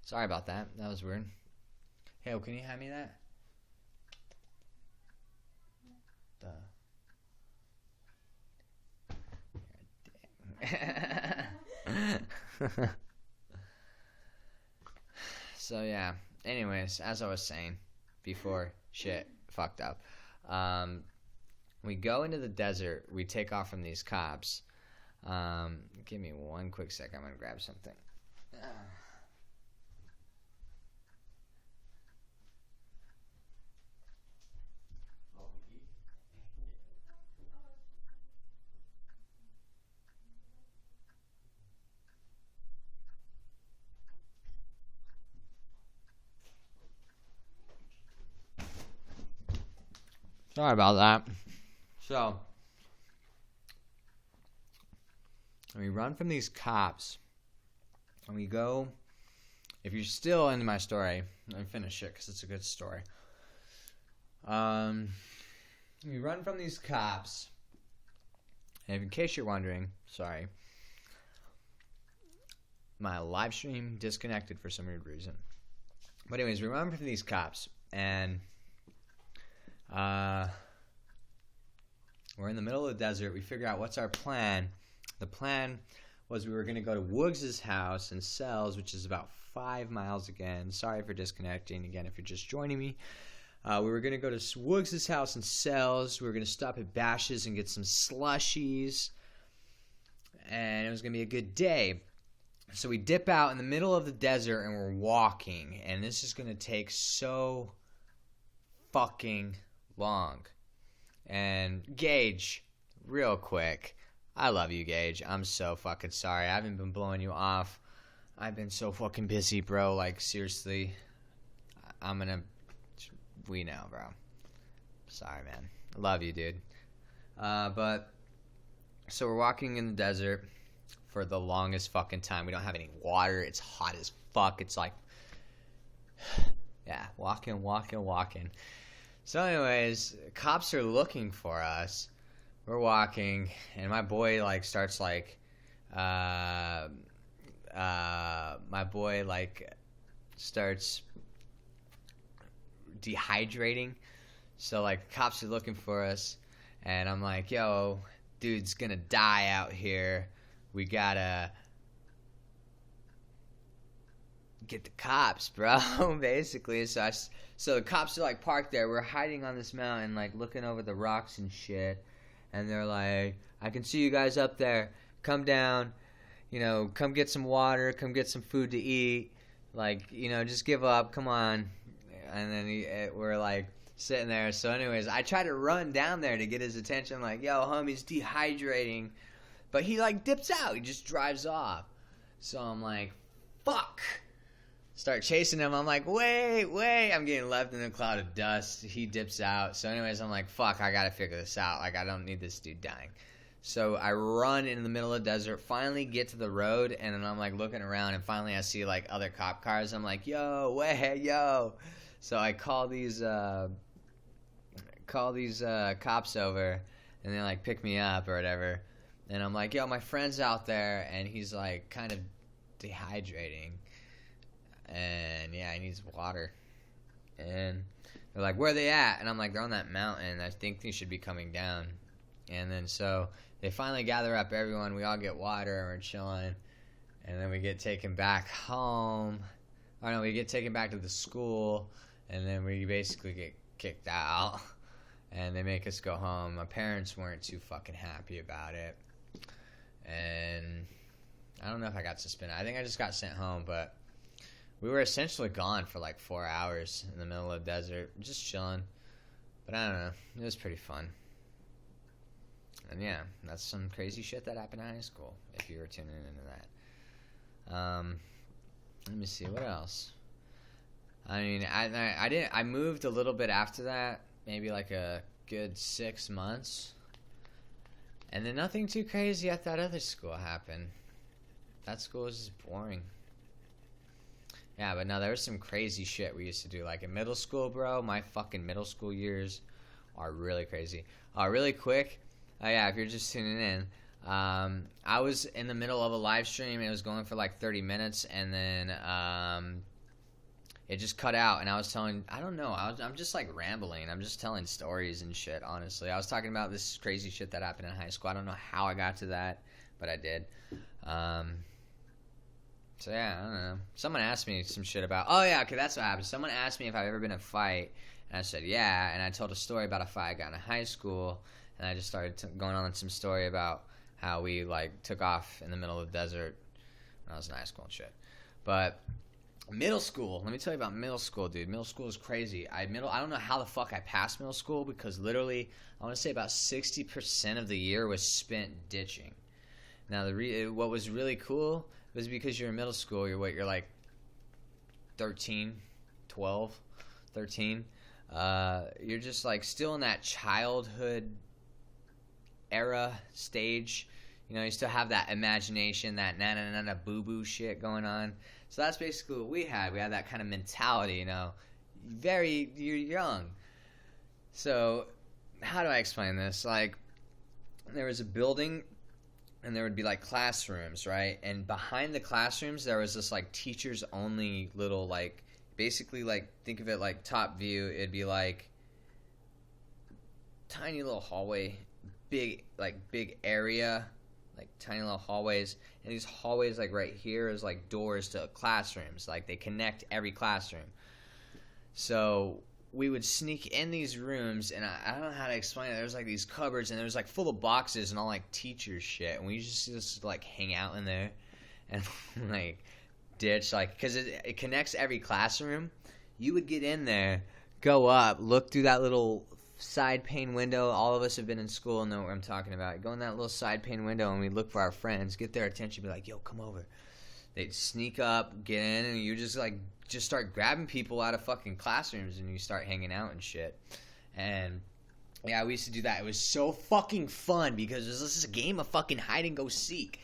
Sorry about that. That was weird. Hey, can you hand me that? So yeah. Anyways, as I was saying before, shit fucked up. We go into the desert. We take off from these cops. Give me one quick sec. I'm gonna grab something. Sorry about that. So, we run from these cops, and we go. If you're still into my story, let me finish it because it's a good story. We run from these cops, and in case you're wondering, sorry, my live stream disconnected for some weird reason. But anyways, we run from these cops, and we're in the middle of the desert. We figure out what's our plan. The plan was we were going to go to Woogs' house in Cells, which is about 5 miles again. Sorry for disconnecting again if you're just joining me. We were going to go to Woogs' house in Cells. We were going to stop at Bash's and get some slushies. And it was going to be a good day. So we dip out in the middle of the desert and we're walking. And this is going to take so fucking long. And Gage, real quick, I love you, Gage. I'm so fucking sorry. I haven't been blowing you off. I've been so fucking busy, bro. Like, seriously. We know, bro. Sorry, man. I love you, dude. But, so we're walking in the desert for the longest fucking time. We don't have any water. It's hot as fuck. It's like, yeah, walking. So anyways, cops are looking for us. We're walking, and my boy starts dehydrating. So cops are looking for us, and I'm like, yo, dude's gonna die out here. We gotta get the cops, bro. Basically, so the cops are parked there. We're hiding on this mountain, looking over the rocks and shit. And they're like, I can see you guys up there. Come down. Come get some water. Come get some food to eat. Just give up. Come on. And then we're sitting there. So anyways, I try to run down there to get his attention. Yo, homie's dehydrating. But he dips out. He just drives off. So I'm like, fuck. Start chasing him. I'm like, wait. I'm getting left in a cloud of dust. He dips out. So anyways, I'm like, fuck, I gotta figure this out. I don't need this dude dying. So I run in the middle of the desert, finally get to the road, and then I'm looking around, and finally I see other cop cars. I'm like, yo. So I call these cops over, and they pick me up or whatever. And I'm like, yo, my friend's out there, and he's kind of dehydrating. And yeah, he needs water. And they're like, where are they at? And I'm like, they're on that mountain. I think they should be coming down. And then so they finally gather up everyone. We all get water and we're chilling. And then we get taken back home. Or no, we get taken back to the school. And then we basically get kicked out. And they make us go home. My parents weren't too fucking happy about it. And I don't know if I got suspended. I think I just got sent home, but we were essentially gone for 4 hours in the middle of the desert, just chilling. But I don't know. It was pretty fun. And yeah, that's some crazy shit that happened in high school, if you were tuning into that. Let me see, what else? I mean, I moved a little bit after that, maybe a good 6 months. And then nothing too crazy at that other school happened. That school was just boring. Yeah, but no, there was some crazy shit we used to do. In middle school, bro, my fucking middle school years are really crazy. Really quick, yeah, if you're just tuning in, I was in the middle of a live stream, and it was going for like 30 minutes, and then it just cut out, and I was telling, I don't know, I'm just like rambling. I'm just telling stories and shit, honestly. I was talking about this crazy shit that happened in high school. I don't know how I got to that, but I did. So yeah, I don't know. Someone asked me some shit about, oh yeah, okay, that's what happened. Someone asked me if I've ever been in a fight, and I said yeah, and I told a story about a fight I got in high school, and I just started going on some story about how we like took off in the middle of the desert when I was in high school and shit. But middle school, let me tell you about middle school, dude. Middle school is crazy. I don't know how the fuck I passed middle school, because literally, I want to say about 60% of the year was spent ditching. Now, what was really cool was because you're in middle school, you're like 13, 12, 13. You're just like still in that childhood era stage. You know, you still have that imagination, that na-na-na-na boo-boo shit going on. So that's basically what we had. We had that kind of mentality, you know. You're young. So, how do I explain this? Like, there was a building, and there would be, like, classrooms, right? And behind the classrooms, there was this, like, teachers-only little, like, basically, like, think of it like top view. It'd be, like, tiny little hallway, big area, like tiny little hallways, and these hallways like right here is like doors to classrooms, like they connect every classroom. So we would sneak in these rooms, and I don't know how to explain it. There was like these cupboards, and there was like full of boxes and all like teacher shit, and we just like hang out in there and like ditch, like, because it connects every classroom. You would get in there, go up, look through that little side pane window. All of us have been in school and know what I'm talking about. Go in that little side pane window, and we look for our friends, get their attention, be like, yo, come over. They'd sneak up, get in, and you just start grabbing people out of fucking classrooms, and you start hanging out and shit. And yeah, we used to do that. It was so fucking fun, because this is a game of fucking hide and go seek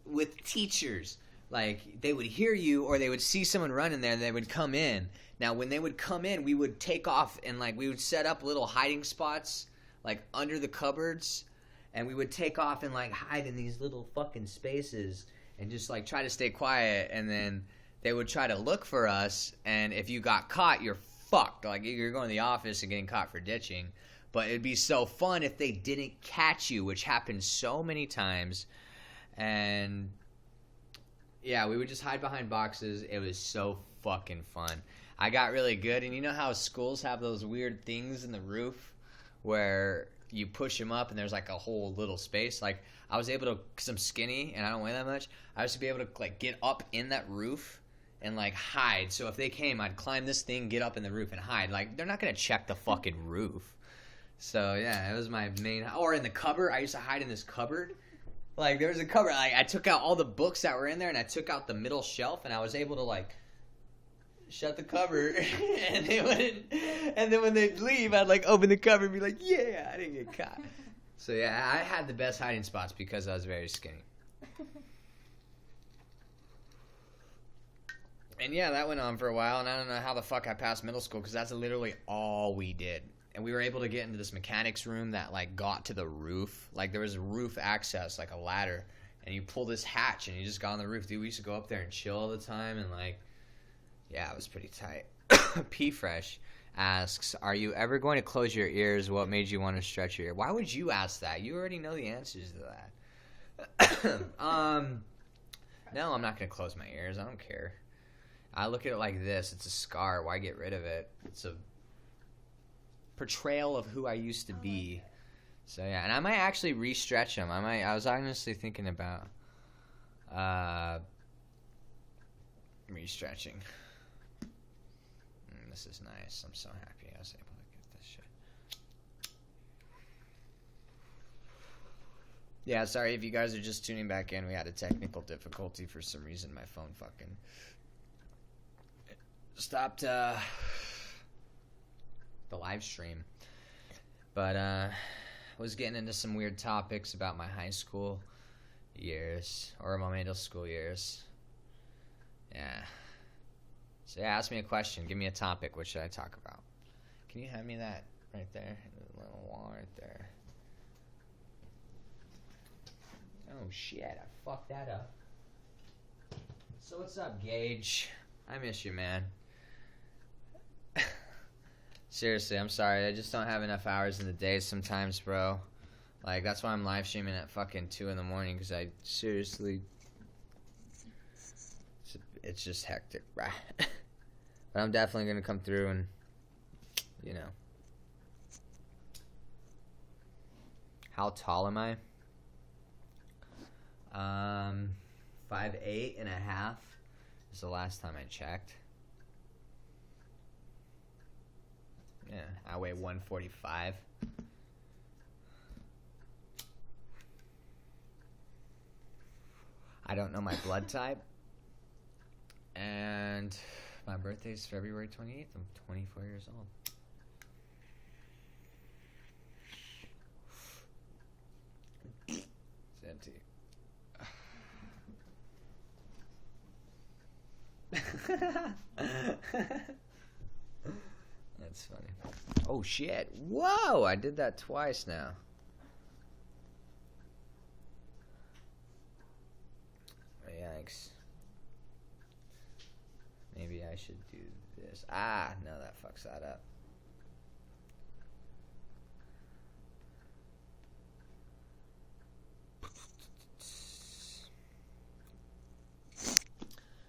with teachers. Like, they would hear you, or they would see someone running there, and they would come in. Now, when they would come in, we would take off, and, like, we would set up little hiding spots, like, under the cupboards, and we would take off and, like, hide in these little fucking spaces and just, like, try to stay quiet, and then they would try to look for us, and if you got caught, you're fucked. Like, you're going to the office and getting caught for ditching. But it'd be so fun if they didn't catch you, which happened so many times. And yeah, we would just hide behind boxes. It was so fucking fun. I got really good, and you know how schools have those weird things in the roof where you push them up and there's like a whole little space? Like, I was able to, because I'm skinny and I don't weigh that much, I used to be able to like get up in that roof and like hide. So if they came, I'd climb this thing, get up in the roof and hide. Like, they're not going to check the fucking roof. So yeah, it was my main, or in the cupboard. I used to hide in this cupboard. Like, there was a cupboard. I took out all the books that were in there, and I took out the middle shelf, and I was able to like shut the cupboard, and they wouldn't. And then when they'd leave, I'd like open the cupboard and be like, "Yeah, I didn't get caught." So yeah, I had the best hiding spots because I was very skinny. And yeah, that went on for a while, and I don't know how the fuck I passed middle school, because that's literally all we did. And we were able to get into this mechanics room that like got to the roof. Like, there was roof access, like a ladder, and you pull this hatch and you just got on the roof. Dude, we used to go up there and chill all the time, and like, yeah, it was pretty tight. P Fresh asks, "Are you ever going to close your ears? What made you want to stretch your ear?" Why would you ask that? You already know the answers to that. No, I'm not going to close my ears. I don't care. I look at it like this. It's a scar. Why get rid of it? It's a portrayal of who I used to be. So yeah, and I might actually re-stretch them. I was honestly thinking about re-stretching. This is nice. I'm so happy I was able to get this shit. Yeah, sorry if you guys are just tuning back in. We had a technical difficulty for some reason. My phone fucking stopped the live stream. But I was getting into some weird topics about my high school years, or my middle school years. Yeah. So yeah, ask me a question. Give me a topic. What should I talk about? Can you hand me that right there? The little wall right there. Oh shit, I fucked that up. So what's up, Gage? I miss you, man. Seriously, I'm sorry. I just don't have enough hours in the day sometimes, bro. Like, that's why I'm live streaming at fucking 2 in the morning, because I seriously... It's just hectic, bruh. But I'm definitely going to come through and, you know. How tall am I? 5'8" and a half is the last time I checked. Yeah, I weigh 145. I don't know my blood type. And my birthday is February 28th. I'm 24 years old. It's empty. That's funny. Oh shit. Whoa! I did that twice now. Yikes. Maybe I should do this. Ah, no, that fucks that up.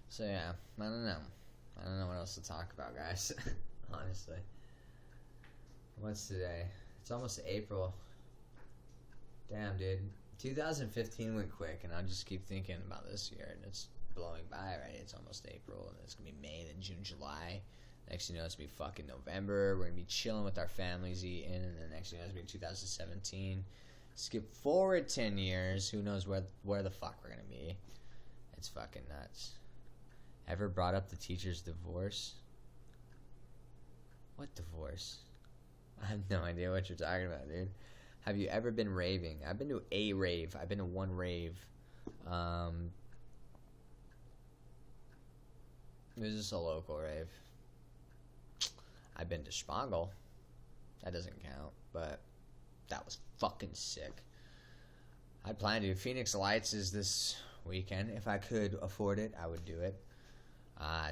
So yeah, I don't know. I don't know what else to talk about, guys. Honestly. What's today? It's almost April. Damn, dude. 2015 went quick, and I just keep thinking about this year, and it's blowing by, right? It's almost April, and it's gonna be May, then June, July. Next thing you know, it's gonna be fucking November. We're gonna be chilling with our families, eating, and then next thing you know, it's gonna be 2017. Skip forward 10 years, who knows where the fuck we're gonna be. It's fucking nuts. Ever brought up the teacher's divorce? What divorce? I have no idea what you're talking about, dude. Have you ever been raving? I've been to a rave. I've been to one rave. It was just a local rave. I've been to Spangle. That doesn't count, but that was fucking sick. I'd plan to. Phoenix Lights is this weekend. If I could afford it, I would do it.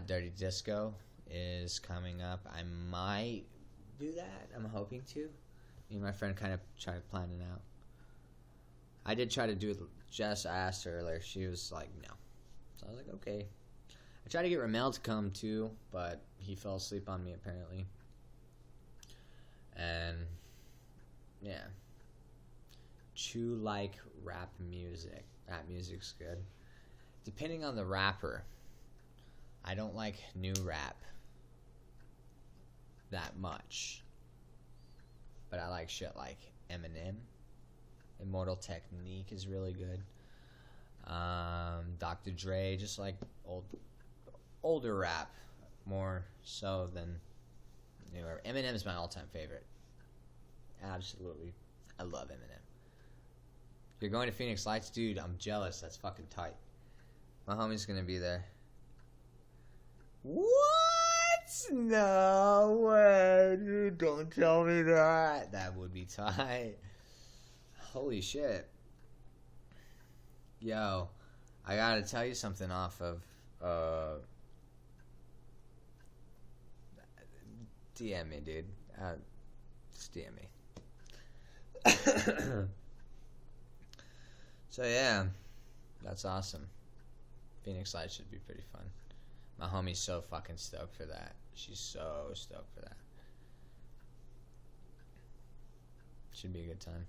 Dirty Disco is coming up. I might do that. I'm hoping to. Me and my friend kind of tried planning out. I did try to do it. Jess asked her earlier. She was like, no. So I was like, okay. I tried to get Ramel to come too, but he fell asleep on me apparently. And yeah. Chew like rap music. Rap music's good. Depending on the rapper. I don't like new rap that much. But I like shit like Eminem. Immortal Technique is really good. Dr. Dre, just like older rap, more so than newer. Eminem is my all-time favorite. Absolutely, I love Eminem. You're going to Phoenix Lights, dude. I'm jealous. That's fucking tight. My homie's gonna be there. What? No way, dude. Don't tell me that. That would be tight. Holy shit. Yo, I gotta tell you something off of, DM me, dude. Just DM me. So yeah, that's awesome. Phoenix Lights should be pretty fun. My homie's so fucking stoked for that. She's so stoked for that. Should be a good time.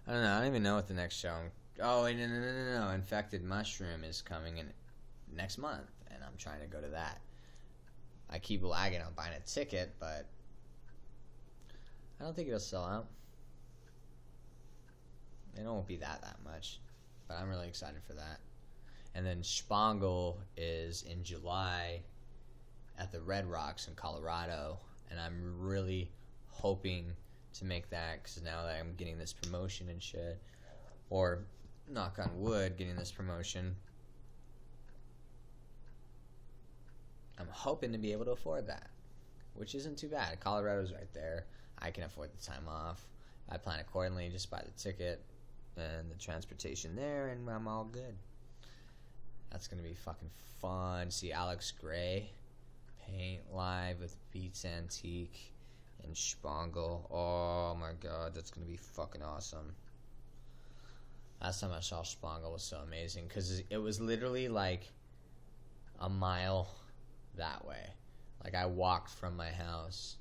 I don't know. I don't even know what the next show. Oh, wait, no. Infected Mushroom is coming in next month, and I'm trying to go to that. I keep lagging on buying a ticket, but I don't think it'll sell out. It won't be that much, but I'm really excited for that. And then Spangle is in July at the Red Rocks in Colorado, and I'm really hoping to make that, because now that I'm getting this promotion and shit, or knock on wood, getting this promotion, I'm hoping to be able to afford that, which isn't too bad. Colorado's right there. I can afford the time off. I plan accordingly. Just buy the ticket and the transportation there, and I'm all good. That's gonna be fucking fun. See Alex Gray paint live with Beats Antique and Spangle. Oh my god, that's gonna be fucking awesome. Last time I saw Spangle was so amazing because it was literally like a mile that way. Like I walked from my house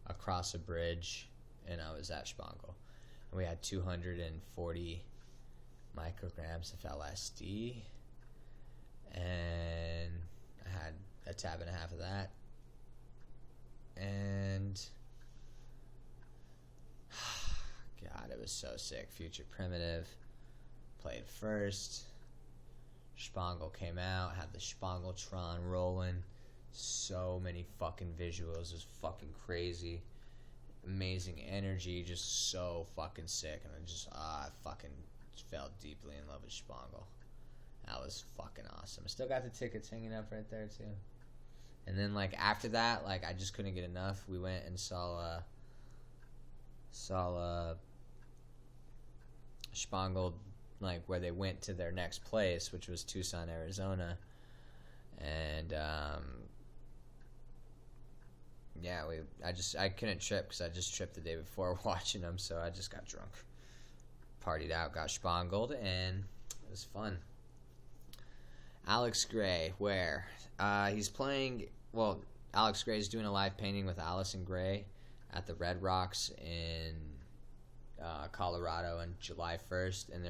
across a bridge and I was at Spangle. And we had 240 micrograms of LSD. And I had a tab and a half of that. And God, it was so sick. Future Primitive played first. Spangle came out, had the Spangletron rolling. So many fucking visuals. It was fucking crazy. Amazing energy, just so fucking sick. And I fucking fell deeply in love with Spangle. That was fucking awesome. I still got the tickets hanging up right there too. And then like after that, like I just couldn't get enough. We went and saw Spangle, like where they went to their next place, which was Tucson, Arizona. And yeah, I couldn't trip because I just tripped the day before watching them, so I just got drunk, partied out, got spangled, and it was fun. Alex Gray, where he's playing. Well, Alex Gray is doing a live painting with Allison Gray at the Red Rocks in Colorado on July 1st, and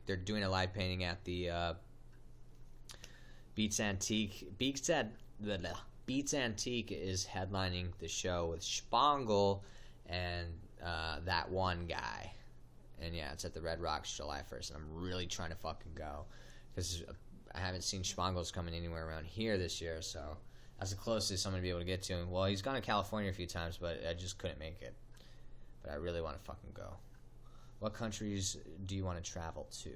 they're doing a live painting at the Beats Antique. Beats Antique is headlining the show with Spangle and that one guy. And yeah, it's at the Red Rocks July 1st, and I'm really trying to fucking go because I haven't seen Spangle's coming anywhere around here this year, so that's the closest I'm going to be able to get to him. Well, he's gone to California a few times, but I just couldn't make it. But I really want to fucking go. What countries do you want to travel to?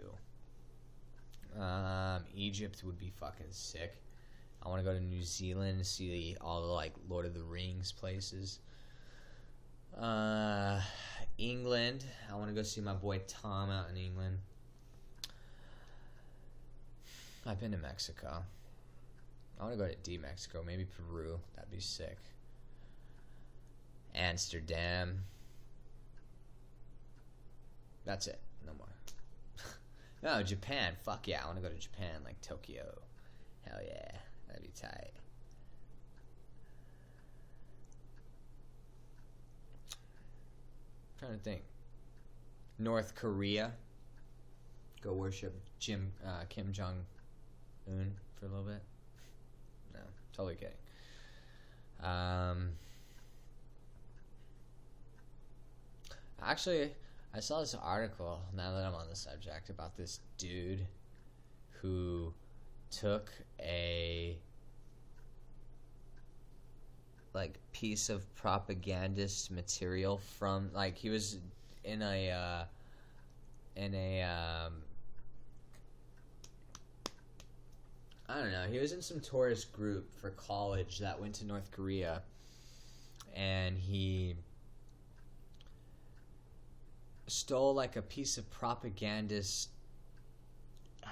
Egypt would be fucking sick. I want to go to New Zealand, see all the like Lord of the Rings places. England, I want to go see my boy Tom out in England. I've been to Mexico. I want to go to D Mexico, maybe Peru. That'd be sick. Amsterdam. That's it. No more. No, Japan. Fuck yeah, I want to go to Japan, like Tokyo. Hell yeah, that'd be tight. I'm trying to think. North Korea. Go worship Kim Jong-un for a little bit. No, totally kidding. Actually, I saw this article, now that I'm on the subject, about this dude who took a like piece of propagandist material from, like, he was in a I don't know, he was in some tourist group for college that went to North Korea, and he stole like a piece of propagandist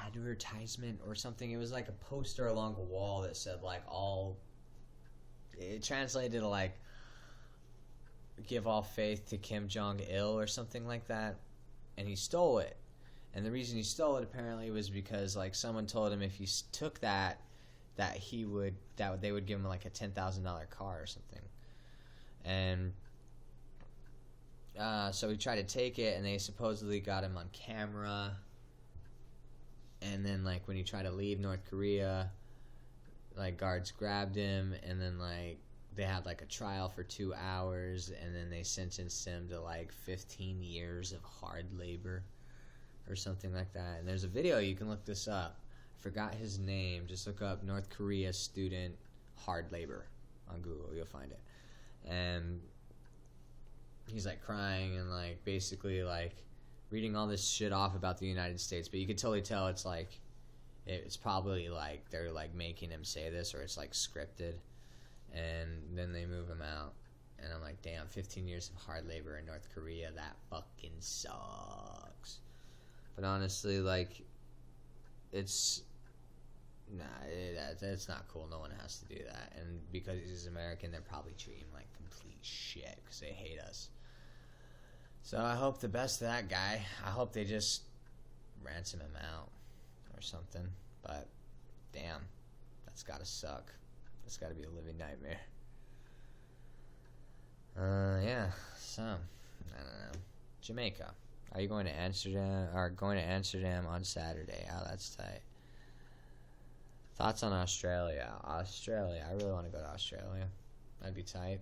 advertisement or something. It was like a poster along a wall that said like it translated to like give all faith to Kim Jong-il or something like that, and he stole it. And the reason he stole it apparently was because like someone told him if he took that they would give him like a $10,000 car or something. And so he tried to take it, and they supposedly got him on camera. And then like when he tried to leave North Korea, like guards grabbed him, and then like they had like a trial for 2 hours, and then they sentenced him to like 15 years of hard labor or something like that. And there's a video, you can look this up. I forgot his name. Just look up North Korea student hard labor on Google. You'll find it. And he's like crying and like basically like reading all this shit off about the United States, but you could totally tell it's like it's probably like they're like making him say this, or it's like scripted. And then they move him out, And I'm like, damn, 15 years of hard labor in North Korea, that fucking sucks. But honestly, like, it's, nah, that's not cool. No one has to do that. And because he's American, they're probably treating him like complete shit because they hate us. So I hope the best of that guy. I hope they just ransom him out or something. But, damn, that's gotta suck. That's gotta be a living nightmare. Yeah, so, I don't know. Jamaica. Are you going to Amsterdam, or going to Amsterdam on Saturday? Oh, that's tight. Thoughts on Australia? Australia, I really want to go to Australia. That'd be tight.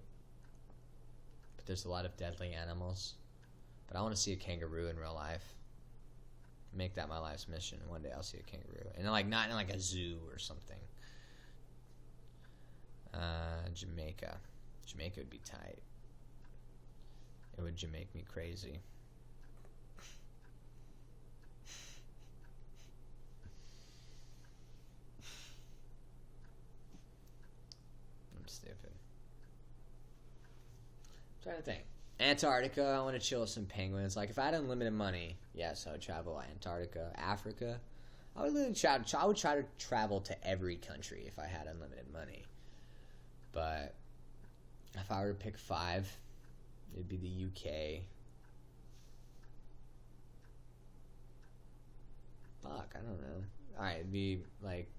But there's a lot of deadly animals. But I want to see a kangaroo in real life. Make that my life's mission. One day I'll see a kangaroo. And like not in like a zoo or something. Jamaica. Jamaica would be tight. It would Jamaica me crazy. I'm stupid. I'm trying to think. Antarctica, I want to chill with some penguins. Like, if I had unlimited money, yes, I would travel Antarctica. Africa, I would try to travel to every country if I had unlimited money. But if I were to pick 5, it'd be the UK. Fuck, I don't know. Alright, it'd be like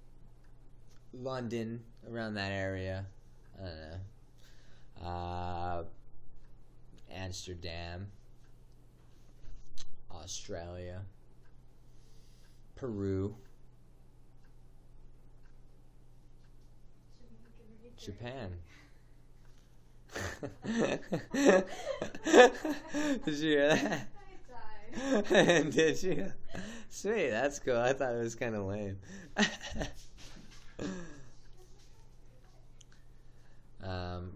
London, around that area. I don't know. Amsterdam. Australia. Peru. Japan. Did you hear that? I died. Did you? Sweet, that's cool. I thought it was kind of lame.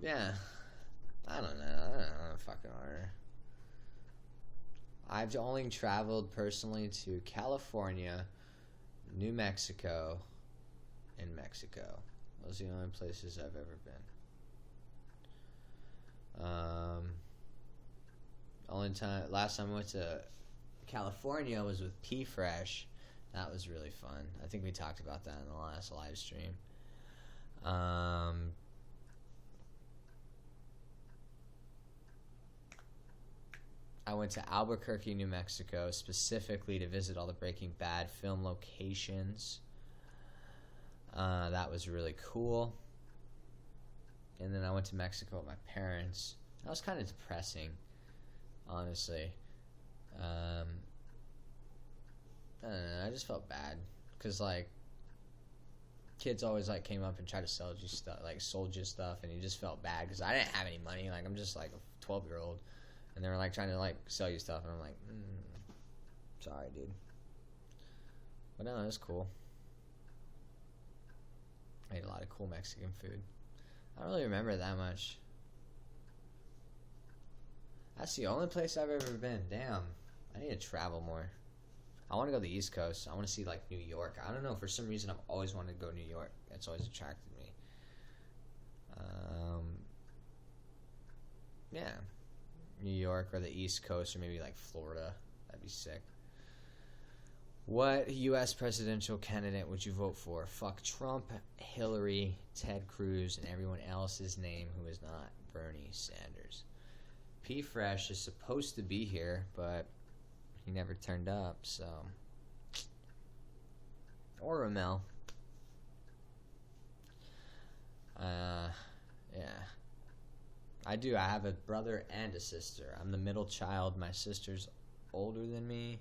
Yeah. I don't know fucking order. I've only traveled personally to California, New Mexico, and Mexico. Those are the only places I've ever been. Last time I went to California was with P Fresh. That was really fun. I think we talked about that in the last live stream. I went to Albuquerque, New Mexico, specifically to visit all the Breaking Bad film locations. That was really cool. And then I went to Mexico with my parents. That was kind of depressing, honestly. I don't know, I just felt bad. Because, like, kids always, like, came up and tried to sell you stuff, like, sold you stuff, and you just felt bad. Because I didn't have any money. Like, I'm just, like, a 12-year-old. And they were, like, trying to, like, sell you stuff. And I'm like, sorry, dude. But no, it was cool. I ate a lot of cool Mexican food. I don't really remember that much. That's the only place I've ever been. Damn. I need to travel more. I want to go to the East Coast. I want to see, like, New York. I don't know. For some reason, I've always wanted to go to New York. That's always attracted me. Yeah. New York or the East Coast or maybe, like, Florida. That'd be sick. What U.S. presidential candidate would you vote for? Fuck Trump, Hillary, Ted Cruz, and everyone else's name who is not Bernie Sanders. P Fresh is supposed to be here, but he never turned up, so. Or Ramel. Yeah. I do. I have a brother and a sister. I'm the middle child. My sister's older than me.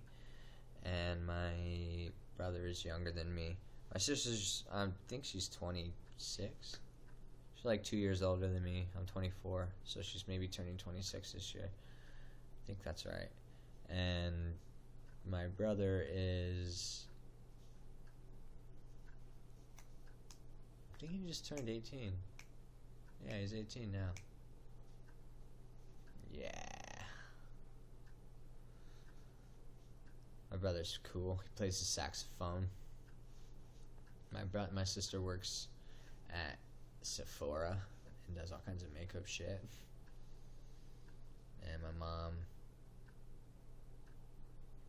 And my brother is younger than me. My sister's, I think she's 26. She's like 2 years older than me. I'm 24. So she's maybe turning 26 this year. I think that's right. And my brother is, I think he just turned 18. Yeah, he's 18 now. Yeah. My brother's cool. He plays the saxophone. My sister works at Sephora and does all kinds of makeup shit. and my mom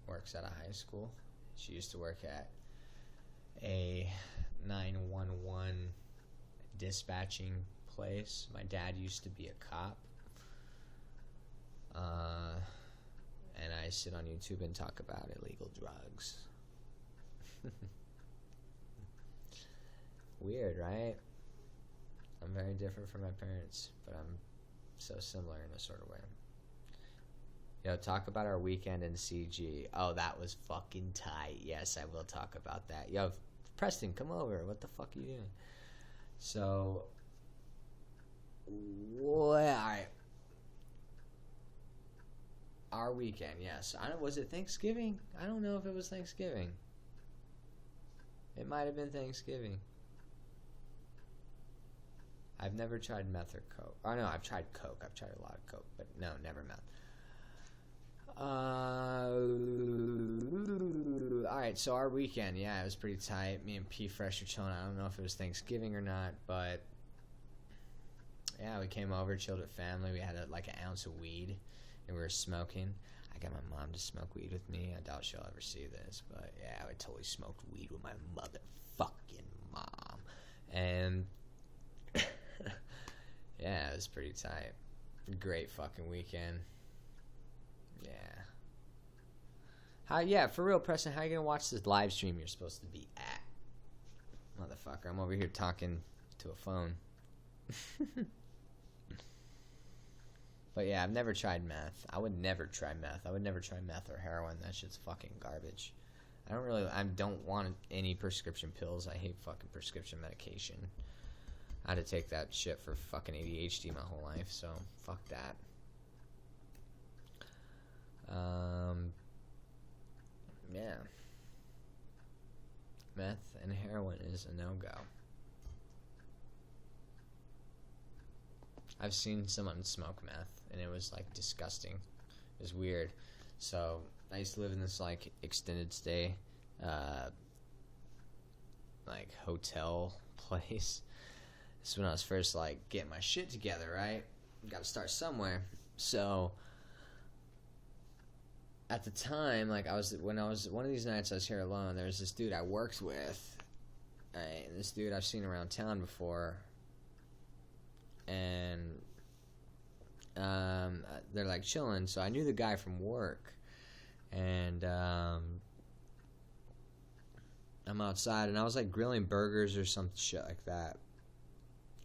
works at a high school. She used to work at a 911 dispatching place. My dad used to be a cop. And I sit on YouTube and talk about illegal drugs. Weird, right? I'm very different from my parents, but I'm so similar in a sort of way. Yo, talk about our weekend in CG. Oh, that was fucking tight. Yes, I will talk about that. Yo, Preston, come over. What the fuck are you doing? So, alright. Our weekend, yes. Was it Thanksgiving? I don't know if it was Thanksgiving. It might have been Thanksgiving. I've never tried meth or coke. Oh no, I've tried coke. I've tried a lot of coke, but no, never meth. Alright, so our weekend, yeah, it was pretty tight. Me and P Fresh were chilling. I don't know if it was Thanksgiving or not, but yeah, we came over, chilled with family. We had like an ounce of weed, and we were smoking. I got my mom to smoke weed with me. I doubt she'll ever see this, but yeah, I totally smoked weed with my motherfucking mom. And yeah, it was pretty tight. Great fucking weekend. Yeah. Yeah, for real, Preston, how you gonna watch this live stream you're supposed to be at? Motherfucker, I'm over here talking to a phone. But yeah, I've never tried meth. I would never try meth. I would never try meth or heroin. That shit's fucking garbage. I don't want any prescription pills. I hate fucking prescription medication. I had to take that shit for fucking ADHD my whole life, so fuck that. Yeah. Meth and heroin is a no-go. I've seen someone smoke meth, and it was, like, disgusting. It was weird. So, I used to live in this, like, extended stay, like, hotel place. This is when I was first, like, getting my shit together, right? Gotta start somewhere. So, at the time, like, one of these nights I was here alone, there was this dude I worked with, right? And this dude I've seen around town before, and they're like chilling, so I knew the guy from work, and I'm outside, and I was like grilling burgers or some shit like that,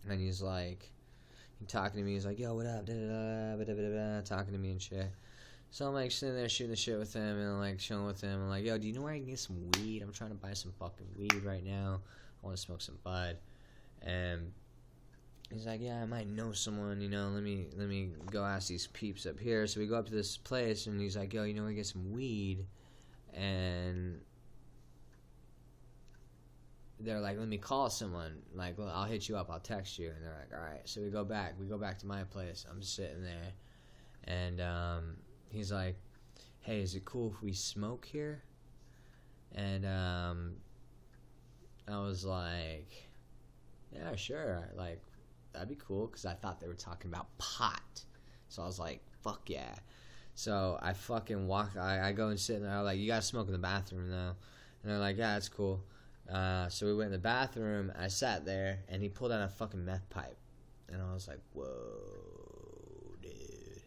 and he's talking to me, he's like, yo, what up, talking to me and shit. So I'm like sitting there shooting the shit with him, and I'm like chilling with him. I'm like, yo, do you know where I can get some weed? I'm trying to buy some fucking weed right now. I want to smoke some bud. And he's like, yeah, I might know someone, you know, let me go ask these peeps up here. So we go up to this place, and he's like, yo, you know where I get some weed? And they're like, let me call someone. Like, well, I'll hit you up, I'll text you. And they're like, all right. So we go back to my place. I'm sitting there, and he's like, hey, is it cool if we smoke here? And I was like, yeah, sure. Like, that'd be cool, because I thought they were talking about pot. So I was like, fuck yeah. So I fucking I go and sit in there. I'm like, you gotta smoke in the bathroom though. And they're like, yeah, that's cool. So we went in the bathroom. I sat there, and he pulled out a fucking meth pipe. And I was like, whoa, dude.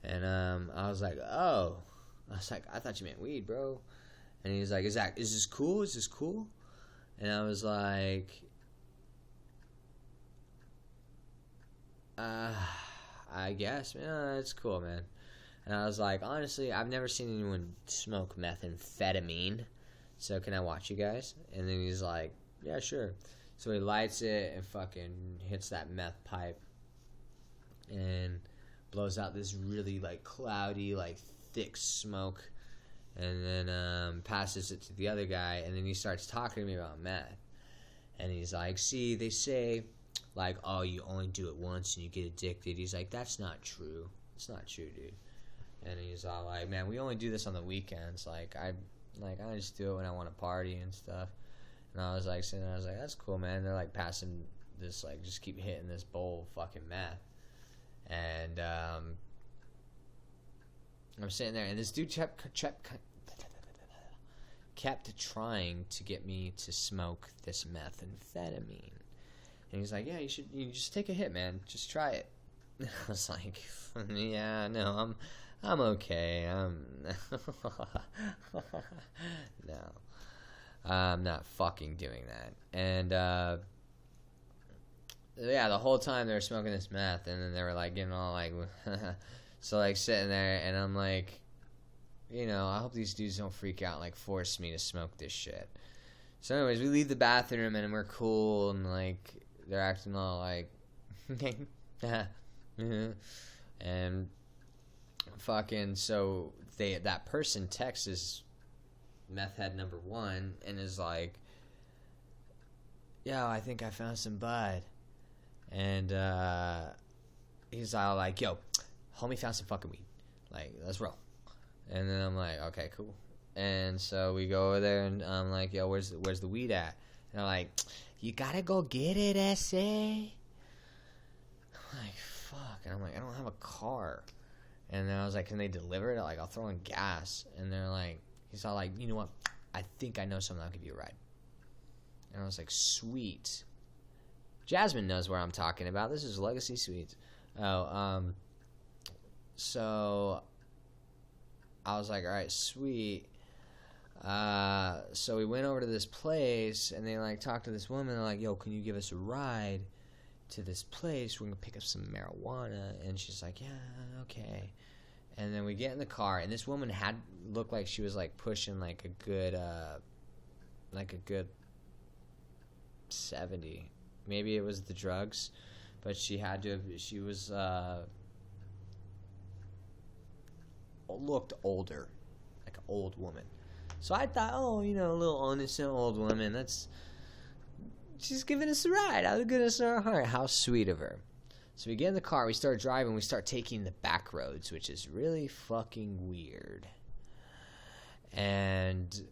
And I was like, oh. I was like, I thought you meant weed, bro. And he was like, is this cool? Is this cool? And I was like, I guess, man, it's cool, man. And I was like, honestly, I've never seen anyone smoke methamphetamine, so can I watch you guys? And then he's like, yeah, sure. So he lights it and fucking hits that meth pipe and blows out this really, like, cloudy, like, thick smoke, and then passes it to the other guy, and then he starts talking to me about meth. And he's like, see, they say, like, oh, you only do it once and you get addicted. He's like, that's not true. It's not true, dude. And he's all like, man, we only do this on the weekends. Like, I just do it when I want to party and stuff. And I was like, sitting there, I was like, that's cool, man. They're like passing this, like, just keep hitting this bowl of fucking meth. And I'm sitting there, and this dude kept trying to get me to smoke this methamphetamine. And he's like, yeah, you just take a hit, man. Just try it. I was like, yeah, no, I'm okay. No. I'm not fucking doing that. And, yeah, the whole time they were smoking this meth, and then they were, like, getting all, like, so, like, sitting there, and I'm like, you know, I hope these dudes don't freak out and, like, force me to smoke this shit. So, anyways, we leave the bathroom, and we're cool, and, like, they're acting all, like, and fucking, so that person texts meth head number 1 and is like, yo, I think I found some bud. And he's all like, yo, homie found some fucking weed. Like, let's roll. And then I'm like, okay, cool. And so we go over there, and I'm like, yo, where's the weed at? And they're like, you gotta go get it, S.A. I'm like, fuck. And I'm like, I don't have a car. And then I was like, can they deliver it? Like, I'll throw in gas. And they're like, he's all like, you know what? I think I know someone that'll give you a ride. And I was like, sweet. Jasmine knows where I'm talking about. This is Legacy Suites. So I was like, all right, sweet. So we went over to this place, and they, like, talked to this woman. They're like, yo, can you give us a ride to this place? We're going to pick up some marijuana. And she's like, yeah, okay. And then we get in the car, and this woman looked like she was, like, pushing, like a good 70. Maybe it was the drugs, but she was looked older, like an old woman. So I thought, oh, you know, a little innocent old woman. She's giving us a ride. Out of the goodness of her heart. How sweet of her. So we get in the car, we start driving, we start taking the back roads, which is really fucking weird. And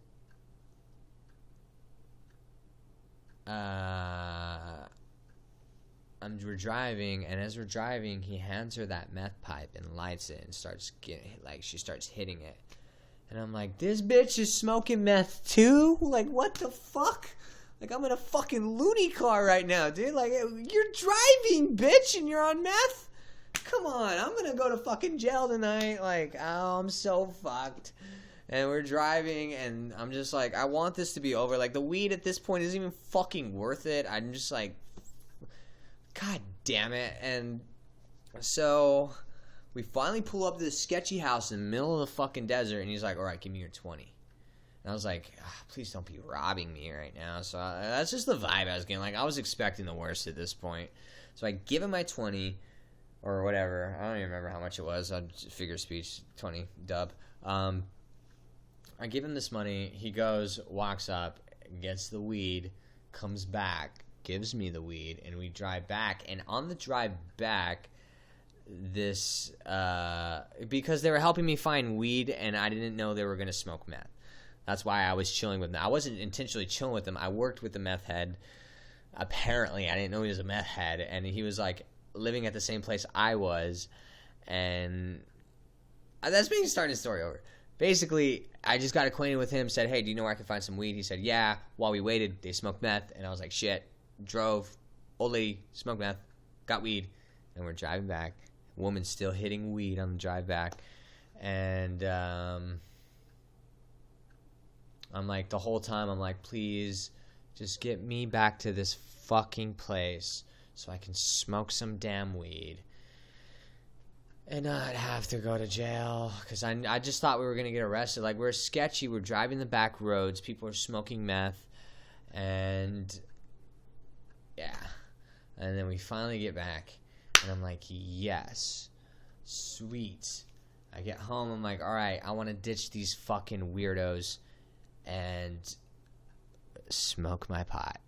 we're driving, and as we're driving, he hands her that meth pipe and lights it and starts she starts hitting it. And I'm like, this bitch is smoking meth too? Like, what the fuck? Like, I'm in a fucking loony car right now, dude. Like, you're driving, bitch, and you're on meth? Come on, I'm gonna go to fucking jail tonight. Like, oh, I'm so fucked. And we're driving, and I'm just like, I want this to be over. Like, the weed at this point isn't even fucking worth it. I'm just like, God damn it. And so we finally pull up to this sketchy house in the middle of the fucking desert, and he's like, all right, give me your 20. And I was like, please don't be robbing me right now. So that's just the vibe I was getting. Like, I was expecting the worst at this point. So I give him my 20 or whatever. I don't even remember how much it was. Figure speech, 20, dub. I give him this money. He goes, walks up, gets the weed, comes back, gives me the weed, and we drive back. And on the drive back, because they were helping me find weed, and I didn't know they were going to smoke meth. That's why I was chilling with them. I wasn't intentionally chilling with them. I worked with the meth head. Apparently, I didn't know he was a meth head. And he was, like, living at the same place I was. And that's me starting the story over. Basically, I just got acquainted with him, said, hey, do you know where I can find some weed? He said, yeah. While we waited, they smoked meth. And I was like, shit. Drove. Old lady. Smoked meth. Got weed. And we're driving back. Woman's still hitting weed on the drive back. And, I'm like, the whole time, I'm like, please, just get me back to this fucking place so I can smoke some damn weed and not have to go to jail. Because I just thought we were going to get arrested. Like, we're sketchy. We're driving the back roads. People are smoking meth. And, yeah. And then we finally get back. And I'm like, yes. Sweet. I get home. I'm like, all right, I want to ditch these fucking weirdos and smoke my pot.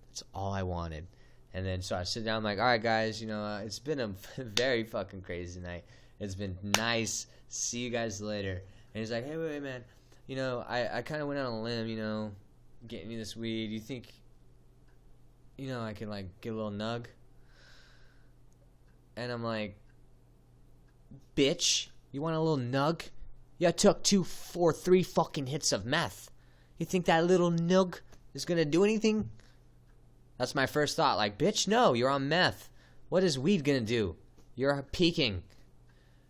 That's all I wanted. And then so I sit down, I'm like, all right, guys, you know, it's been a very fucking crazy night. It's been nice. See you guys later. And he's like, hey, wait, man. You know, I kind of went out on a limb, you know, getting you this weed. You think, you know, I can, like, get a little nug? And I'm like, bitch, you want a little nug? You took 3 fucking hits of meth. You think that little nug is gonna do anything? That's my first thought. Like, bitch, no, you're on meth. What is weed gonna do? You're peaking.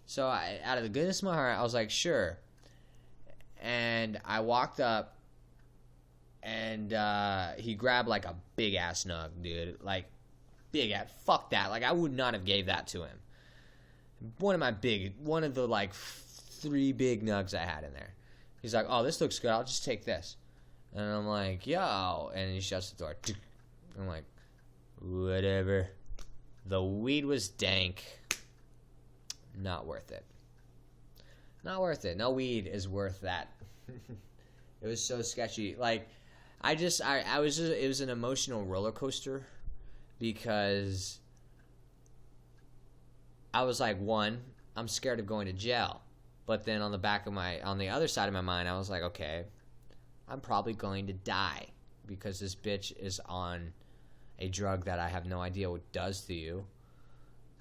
So out of the goodness of my heart, I was like, sure. And I walked up, and he grabbed like a big ass nug, dude. Like, big ass. Fuck that. Like, I would not have gave that to him. One of the like 3 big nugs I had in there. He's like, oh, this looks good. I'll just take this. And I'm like, yo. And he shuts the door. I'm like, whatever. The weed was dank. Not worth it. Not worth it. No weed is worth that. It was so sketchy. Like, it was an emotional roller coaster because I was like, one, I'm scared of going to jail. But then on the other side of my mind, I was like, okay, I'm probably going to die because this bitch is on a drug that I have no idea what does to you.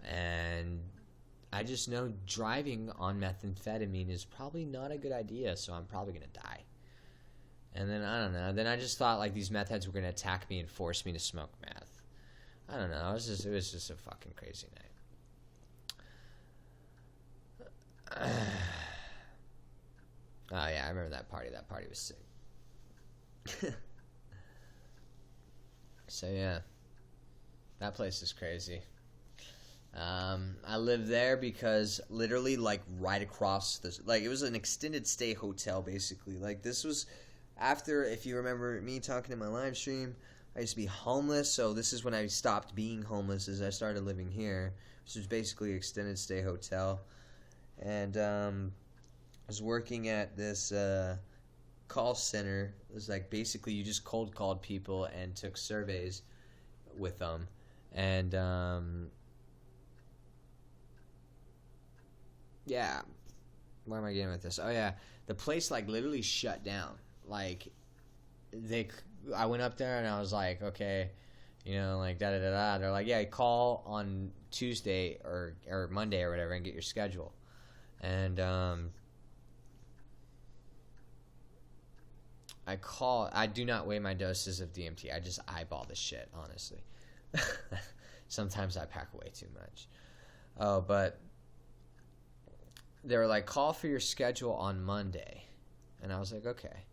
And I just know driving on methamphetamine is probably not a good idea, so I'm probably going to die. And then, I don't know. Then I just thought, like, these meth heads were going to attack me and force me to smoke meth. I don't know. It was just a fucking crazy night. Oh, yeah, I remember that party. That party was sick. So, yeah. That place is crazy. I lived there because literally, like, right across this, like, it was an extended stay hotel, basically. Like, this was after, if you remember me talking in my live stream, I used to be homeless, so this is when I stopped being homeless as I started living here. This was basically an extended stay hotel. And, I was working at this, call center. It was like, basically, you just cold called people and took surveys with them. And, yeah, where am I getting with this? Oh, yeah, the place, like, literally shut down. Like, I went up there and I was like, okay, you know, like, da-da-da-da. They're like, yeah, call on Tuesday or Monday or whatever and get your schedule. And, I do not weigh my doses of DMT. I just eyeball the shit, honestly. Sometimes I pack way too much. Oh, but they were like, call for your schedule on Monday. And I was like, okay.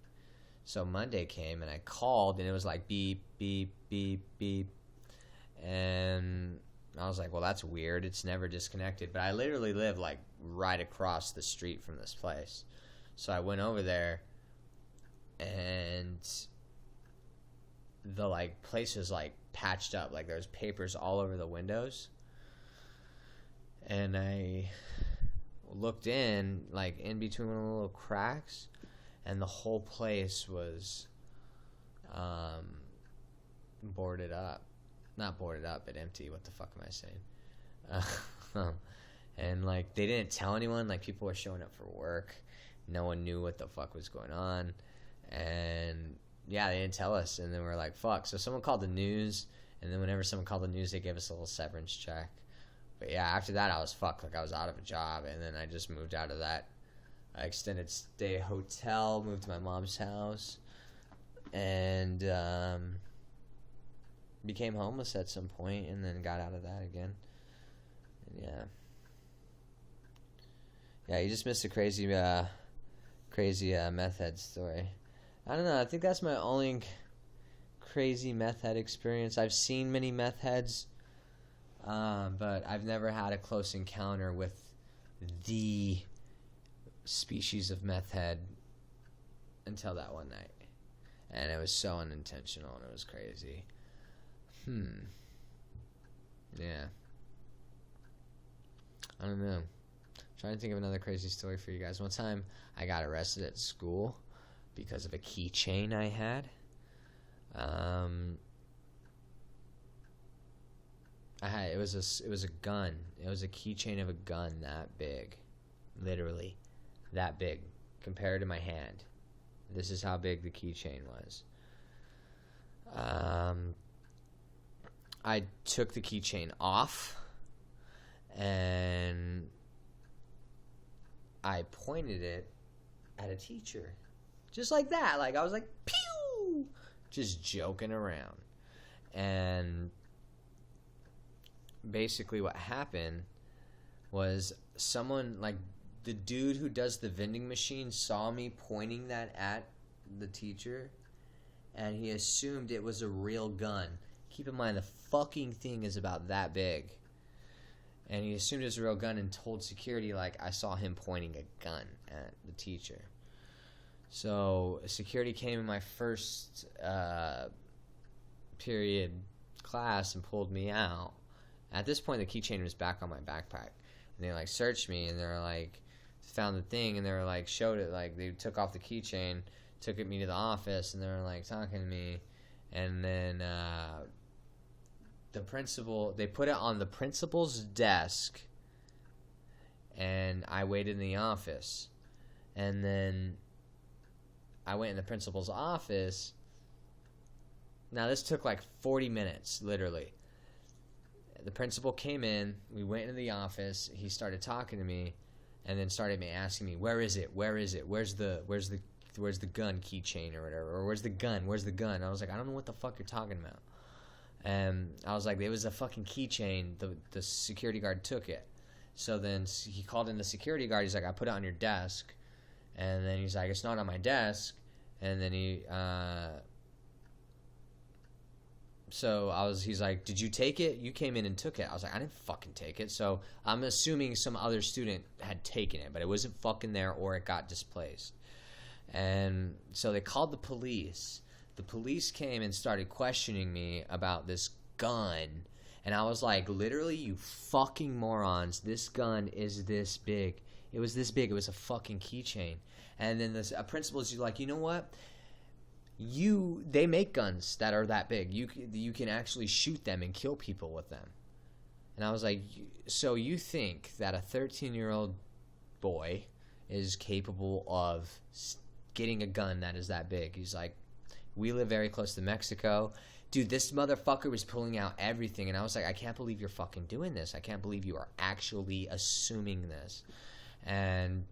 So Monday came and I called and it was like beep, beep, beep, beep. And I was like, well, that's weird. It's never disconnected. But I literally live like right across the street from this place. So I went over there and the like place was like patched up. Like there was papers all over the windows. And I looked in, like in between one of the little cracks, and the whole place was boarded up. Not boarded up, but empty. What the fuck am I saying? And like they didn't tell anyone. Like people were showing up for work. No one knew what the fuck was going on. And yeah, they didn't tell us. And then we're like, fuck. So someone called the news. And then whenever someone called the news, they gave us a little severance check. But yeah, after that, I was fucked. Like, I was out of a job. And then I just moved out of that extended stay hotel, moved to my mom's house, and became homeless at some point, and then got out of that again. And yeah. Yeah, you just missed a crazy meth head story. I don't know. I think that's my only crazy meth head experience. I've seen many meth heads, but I've never had a close encounter with the species of meth head until that one night. And it was so unintentional and it was crazy. Yeah. I don't know. I'm trying to think of another crazy story for you guys. One time I got arrested at school because of a keychain I had. It was a gun. It was a keychain of a gun that big. Literally that big compared to my hand. This is how big the keychain was. I took the keychain off and I pointed it at a teacher. Just like that. Like, I was like, pew! Just joking around. And basically what happened was someone, like, the dude who does the vending machine saw me pointing that at the teacher, and he assumed it was a real gun. Keep in mind, the fucking thing is about that big. And he assumed it was a real gun and told security, like, I saw him pointing a gun at the teacher. So security came in my first period class and pulled me out. At this point, the keychain was back on my backpack. And they, like, searched me, and they were like, found the thing, and they were like, showed it, like, they took off the keychain, took me to the office, and they were like talking to me. And then the principal, they put it on the principal's desk, and I waited in the office. And then I went in the principal's office. Now, this took like 40 minutes, literally. The principal came in, we went into the office, he started talking to me, and then started asking me, where is it? Where's the gun keychain or whatever? Or where's the gun? I was like, I don't know what the fuck you're talking about. And I was like, it was a fucking keychain. The security guard took it. So then he called in the security guard. He's like, I put it on your desk. And then he's like, it's not on my desk. And then he's like, did you take it? You came in and took it. I was like, I didn't fucking take it. So I'm assuming some other student had taken it, but it wasn't fucking there, or it got displaced. And so they called the police. The police came and started questioning me about this gun. And I was like, literally, you fucking morons, this gun is this big. It was this big. It was a fucking keychain. And then this principal's like, you know what? They make guns that are that big. You can actually shoot them and kill people with them. And I was like, so you think that a 13-year-old boy is capable of getting a gun that is that big? He's like, we live very close to Mexico. Dude, this motherfucker was pulling out everything. And I was like, I can't believe you're fucking doing this. I can't believe you are actually assuming this. And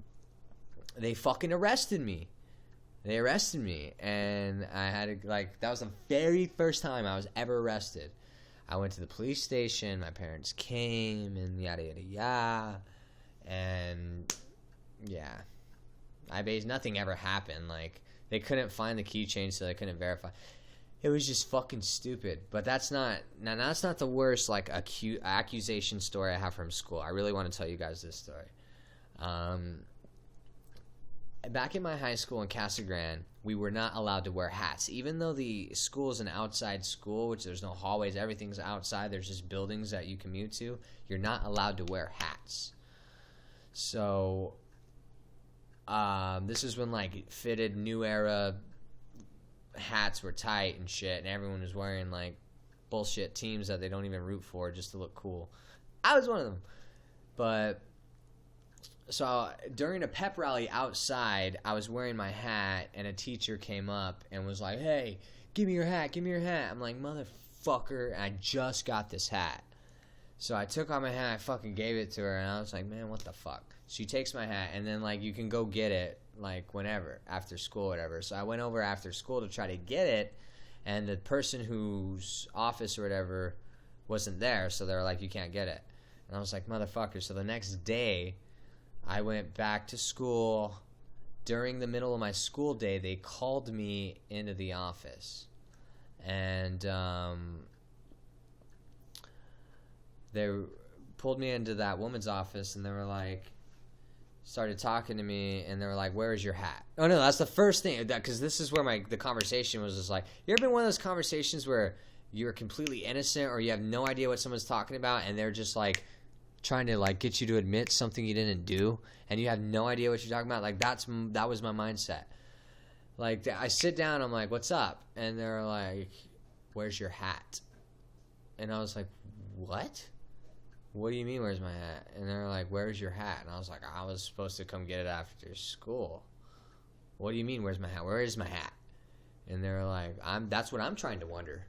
they fucking arrested me. They arrested me. And I had to, like, that was the very first time I was ever arrested. I went to the police station. My parents came and yada, yada, yada. And, yeah. Nothing ever happened. Like, they couldn't find the keychain, so they couldn't verify. It was just fucking stupid. But that's not the worst, like, accusation story I have from school. I really want to tell you guys this story. Back in my high school in Casa Grande, we were not allowed to wear hats. Even though the school is an outside school, which there's no hallways, everything's outside, there's just buildings that you commute to, you're not allowed to wear hats. So, this is when, like, fitted New Era hats were tight and shit, and everyone was wearing, like, bullshit teams that they don't even root for just to look cool. I was one of them. But so during a pep rally outside, I was wearing my hat, and a teacher came up and was like, hey, give me your hat. I'm like, motherfucker, I just got this hat. So I took off my hat, I fucking gave it to her, and I was like, man, what the fuck? She takes my hat, and then, like, you can go get it, like, whenever, after school or whatever. So I went over after school to try to get it, and the person whose office or whatever wasn't there, so they were like, you can't get it. And I was like, motherfucker. So the next day, I went back to school. During the middle of my school day, they called me into the office. And they pulled me into that woman's office, and they were like, started talking to me, and they were like, where is your hat? Oh, no, that's the first thing. Because this is where the conversation was just like, you ever been one of those conversations where you're completely innocent or you have no idea what someone's talking about, and they're just, like, trying to, like, get you to admit something you didn't do, and you have no idea what you're talking about? Like, that was my mindset. Like, I sit down, I'm like, what's up? And they're like, where's your hat? And I was like, what? What do you mean, where's my hat? And they're like, where's your hat? And I was like, I was supposed to come get it after school. What do you mean, where's my hat? Where is my hat? And they're like, that's what I'm trying to wonder.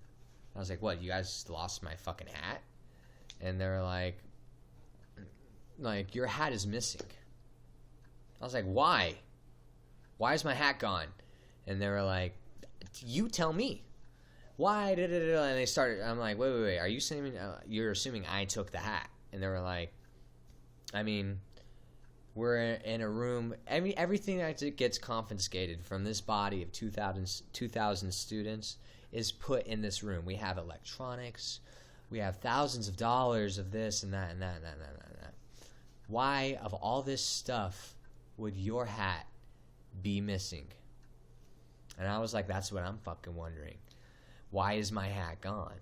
I was like, what, you guys lost my fucking hat? And they're like, your hat is missing. I was like, why? why is my hat gone? And they were like, you tell me. Why? And they started, I'm like, wait, are you assuming, you're assuming I took the hat? And they were like, I mean, we're in a room, everything that gets confiscated from this body of 2,000 students is put in this room. We have electronics, we have thousands of dollars of this and that and that and that and that and that. Why, of all this stuff, would your hat be missing? And I was like, that's what I'm fucking wondering. Why is my hat gone?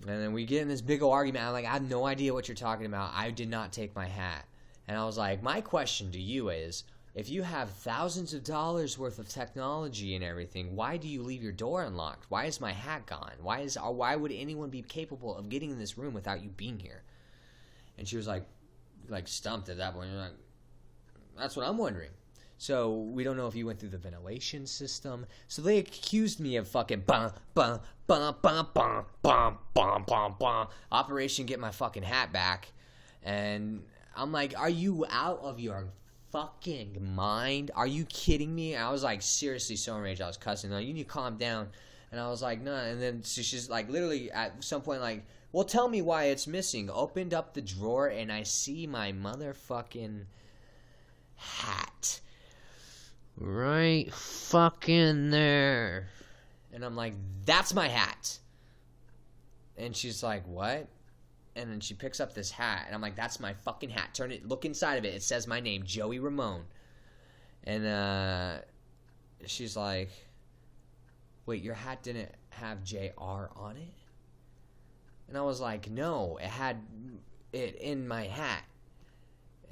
And then we get in this big old argument. I'm like, I have no idea what you're talking about. I did not take my hat. And I was like, my question to you is, if you have thousands of dollars worth of technology and everything, why do you leave your door unlocked? Why is my hat gone? Why would anyone be capable of getting in this room without you being here? And she was like stumped at that point. You're like, that's what I'm wondering. So we don't know if you went through the ventilation system. So they accused me of fucking Operation Get My Fucking Hat Back. And I'm like, are you out of your fucking mind? Are you kidding me? And I was like, seriously, so enraged. I was cussing. Like, you need to calm down. And I was like, no. And then she's like, literally at some point, like, well, tell me why it's missing. Opened up the drawer and I see my motherfucking hat. Right fucking there. And I'm like, that's my hat. And she's like, what? And then she picks up this hat. And I'm like, that's my fucking hat. Turn it, look inside of it. It says my name, Joey Ramone. And she's like, wait, your hat didn't have JR on it? And I was like, no, it had it in my hat.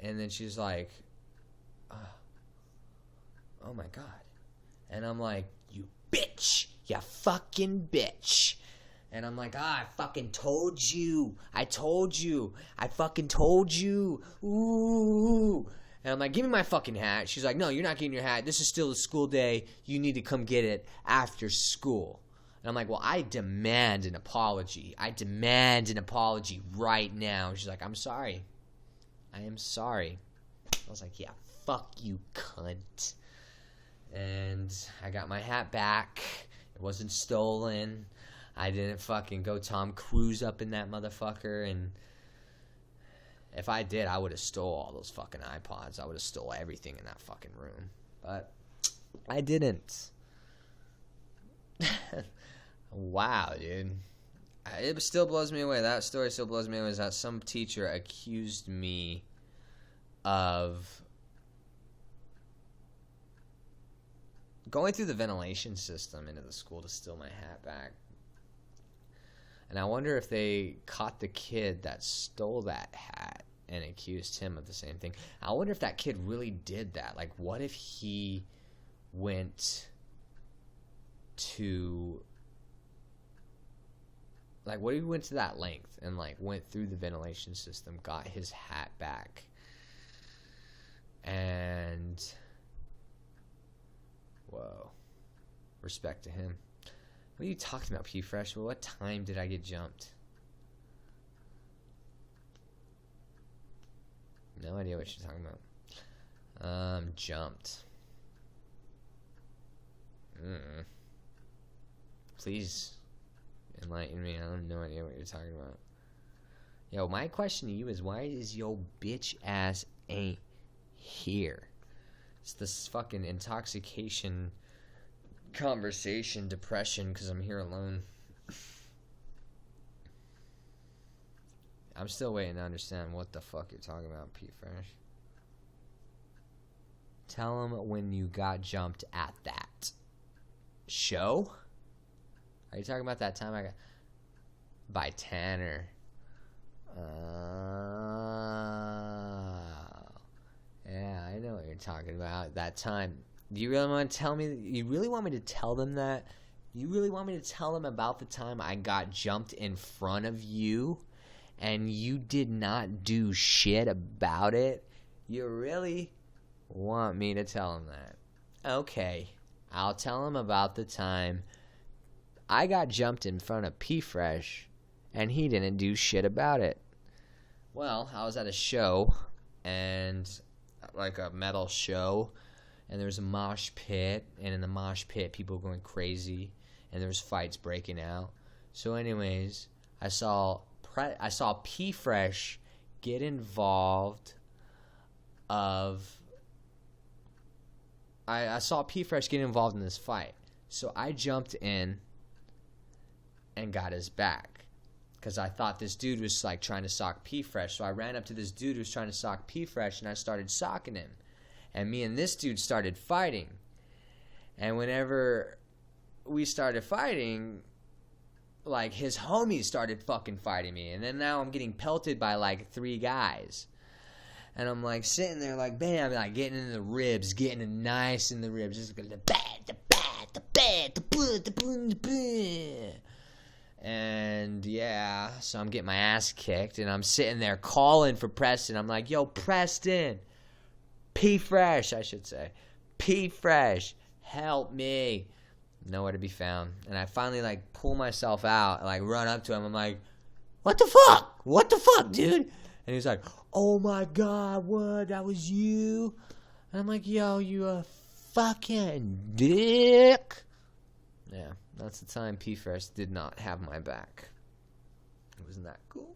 And then she's like, oh my God. And I'm like, you bitch. You fucking bitch. And I'm like, I fucking told you. I told you. I fucking told you. Ooh. And I'm like, give me my fucking hat. She's like, no, you're not getting your hat. This is still a school day. You need to come get it after school. And I'm like, well, I demand an apology. I demand an apology right now. And she's like, I'm sorry. I am sorry. I was like, yeah, fuck you, cunt. And I got my hat back. It wasn't stolen. I didn't fucking go Tom Cruise up in that motherfucker. And if I did, I would have stole all those fucking iPods. I would have stole everything in that fucking room. But I didn't. Wow, dude. It still blows me away. That story still blows me away. Is that some teacher accused me of going through the ventilation system into the school to steal my hat back. And I wonder if they caught the kid that stole that hat and accused him of the same thing. I wonder if that kid really did that. Like, what if he went to... Like, what if he went to that length and, like, went through the ventilation system, got his hat back, and... Whoa. Respect to him. What are you talking about, P-Fresh? Well, what time did I get jumped? No idea what you're talking about. Jumped. Please enlighten me. I have no idea what you're talking about. Yo, my question to you is, why is yo bitch ass ain't here? It's this fucking intoxication, conversation, depression, because I'm here alone. I'm still waiting to understand what the fuck you're talking about, P-Fresh. Tell him when you got jumped at that show. Are you talking about that time I got... By Tanner. Yeah, I know what you're talking about. That time. Do you really want to tell me? You really want me to tell them that? You really want me to tell them about the time I got jumped in front of you and you did not do shit about it? You really want me to tell them that? Okay, I'll tell them about the time I got jumped in front of P-Fresh and he didn't do shit about it. Well, I was at a show, and like a metal show, and there was a mosh pit, and in the mosh pit, people were going crazy, and there was fights breaking out. So, anyways, I saw P Fresh get involved. I saw P Fresh get involved in this fight, so I jumped in and got his back, because I thought this dude was like trying to sock P Fresh. So I ran up to this dude who was trying to sock P Fresh, and I started socking him. And me and this dude started fighting. And whenever we started fighting, like, his homies started fucking fighting me. And then now I'm getting pelted by like 3 guys. And I'm like sitting there like, bam, like getting in the ribs, getting it nice in the ribs. Just the bad. And yeah, so I'm getting my ass kicked, and I'm sitting there calling for Preston. I'm like, yo, Preston, P Fresh, I should say, P Fresh, help me. Nowhere to be found. And I finally like pull myself out and like run up to him. I'm like, what the fuck, dude? And he's like, oh my god, what, that was you? And I'm like, yo, you a fucking dick. Yeah, that's the time P Fresh did not have my back. Wasn't that cool?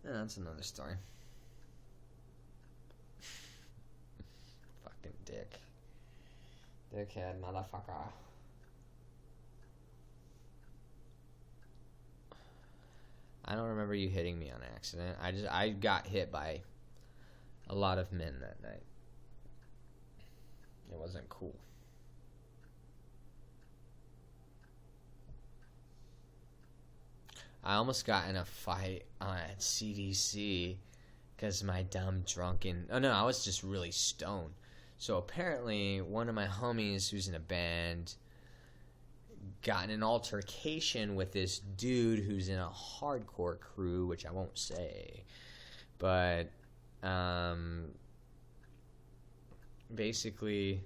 Yeah, that's another story. Fucking dick. Dickhead, motherfucker. I don't remember you hitting me on accident. I got hit by a lot of men that night. It wasn't cool. I almost got in a fight at CDC because my dumb drunken... Oh, no, I was just really stoned. So apparently one of my homies who's in a band got in an altercation with this dude who's in a hardcore crew, which I won't say. But... basically,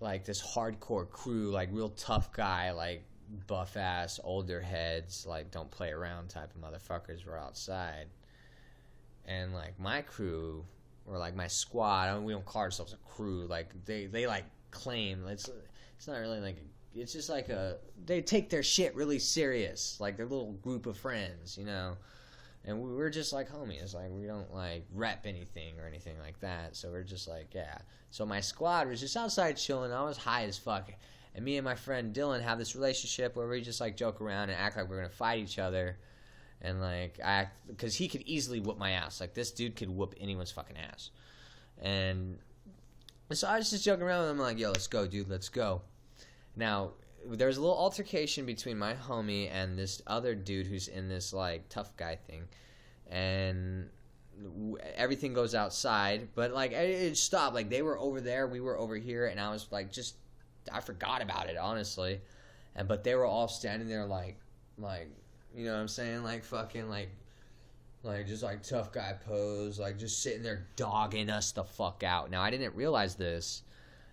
like, this hardcore crew, like, real tough guy, like, buff-ass, older heads, like, don't play around type of motherfuckers were outside. And, like, my crew, or, like, my squad, we don't call ourselves a crew, like, they like, claim, it's not really, like, it's just like they take their shit really serious, like, their little group of friends, you know? And we were just like homies, like we don't like rep anything or anything like that. So we're just like, yeah. So my squad was just outside chilling. I was high as fuck. And me and my friend Dylan have this relationship where we just like joke around and act like we're going to fight each other. And like act, because he could easily whoop my ass. Like this dude could whoop anyone's fucking ass. And so I was just joking around with him like, yo, let's go, dude, let's go. Now, there was a little altercation between my homie and this other dude who's in this like tough guy thing, and everything goes outside, but like it stopped. Like they were over there, we were over here, and I was like, I forgot about it, honestly. But they were all standing there like you know what I'm saying, like fucking like just like tough guy pose, like just sitting there dogging us the fuck out. Now I didn't realize this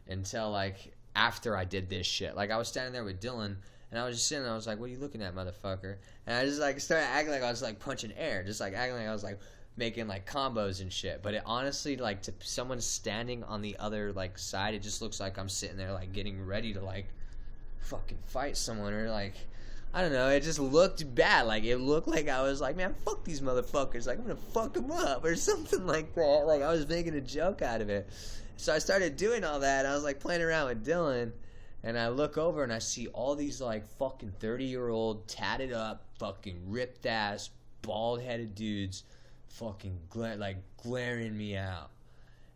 until like after I did this shit. Like I was standing there with Dylan, and I was just sitting there, I was like, what are you looking at, motherfucker? And I just like started acting like I was like punching air, just like acting like I was like making like combos and shit. But it honestly, like, to someone standing on the other like side, it just looks like I'm sitting there like getting ready to like fucking fight someone, or like, I don't know, it just looked bad. Like it looked like I was like, man, fuck these motherfuckers, like I'm gonna fuck them up or something like that. Like I was making a joke out of it. So I started doing all that. I was like playing around with Dylan, and I look over and I see all these like fucking 30-year-old tatted up, fucking ripped ass, bald headed dudes, fucking glaring me out.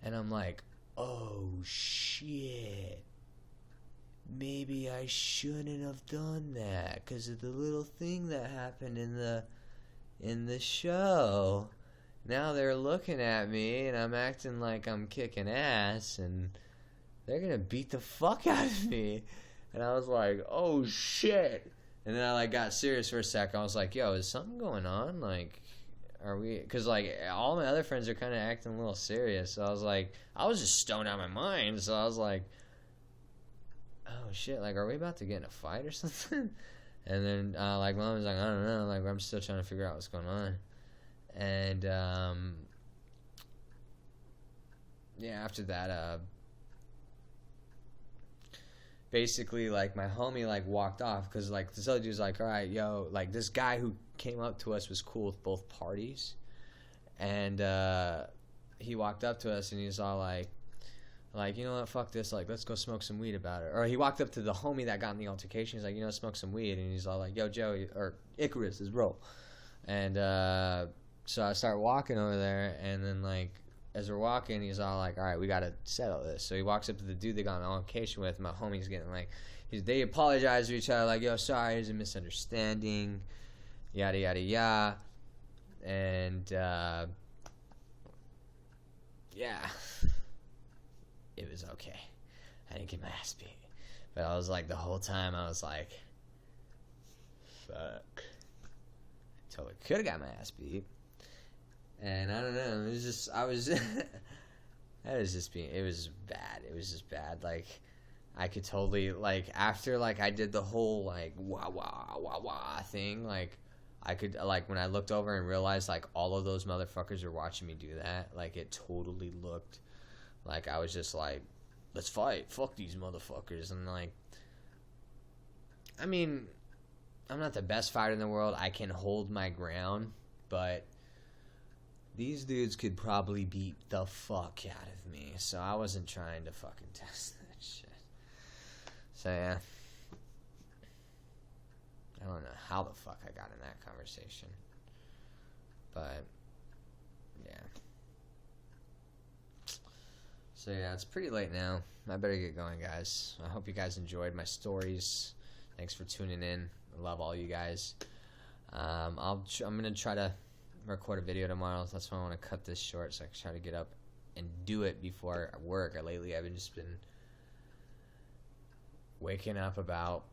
And I'm like, oh shit, maybe I shouldn't have done that because of the little thing that happened in the show. Now they're looking at me, and I'm acting like I'm kicking ass, and they're going to beat the fuck out of me. And I was like, oh, shit. And then I, like, got serious for a sec. I was like, yo, is something going on? Like, are we... Because, like, all my other friends are kind of acting a little serious. So I was like... I was just stoned out of my mind. So I was like, oh, shit. Like, are we about to get in a fight or something? And then, like, Mom was like, I don't know. Like, I'm still trying to figure out what's going on. And yeah, after that, basically, like, my homie, like, walked off because, like, this other dude's like, all right, yo, like, this guy who came up to us was cool with both parties. And he walked up to us and he's all like, you know what, fuck this, like, let's go smoke some weed about it. Or he walked up to the homie that got in the altercation. He's like, you know, smoke some weed. And he's all like, yo, Joey, or Icarus is bro. And so I start walking over there, and then, like, as we're walking, he's all like, all right, we got to settle this. So he walks up to the dude they got in the altercation with. My homie's getting, like, they apologize to each other, like, yo, sorry, there's a misunderstanding, yada, yada, yada. And, yeah. It was okay. I didn't get my ass beat. But I was like, the whole time, I was like, fuck. Totally could have got my ass beat. And I don't know, it was just, it was bad. It was just bad. Like, I could totally, like, after, like, I did the whole, like, wah, wah, wah, wah thing, like, I could, like, when I looked over and realized, like, all of those motherfuckers were watching me do that, like, it totally looked like I was just like, let's fight. Fuck these motherfuckers. And, like, I mean, I'm not the best fighter in the world. I can hold my ground. But these dudes could probably beat the fuck out of me. So I wasn't trying to fucking test that shit. So, yeah. I don't know how the fuck I got in that conversation. But, yeah. So yeah, it's pretty late now. I better get going, guys. I hope you guys enjoyed my stories. Thanks for tuning in. I love all you guys. I'm gonna try to record a video tomorrow. That's why I want to cut this short, so I can try to get up and do it before work. Lately, I've just been waking up about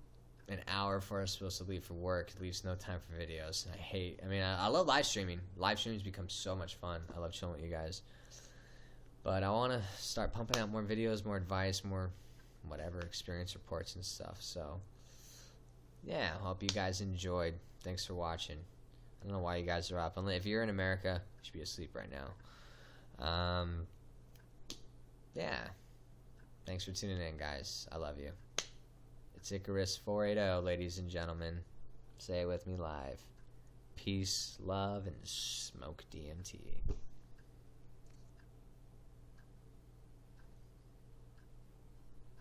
an hour before I'm supposed to leave for work. It leaves no time for videos. I love live streaming. Live streaming's become so much fun. I love chilling with you guys. But I want to start pumping out more videos, more advice, more whatever, experience reports and stuff. So, yeah, I hope you guys enjoyed. Thanks for watching. I don't know why you guys are up. If you're in America, you should be asleep right now. Yeah. Thanks for tuning in, guys. I love you. It's Icarus 480, ladies and gentlemen. Say it with me live. Peace, love, and smoke DMT.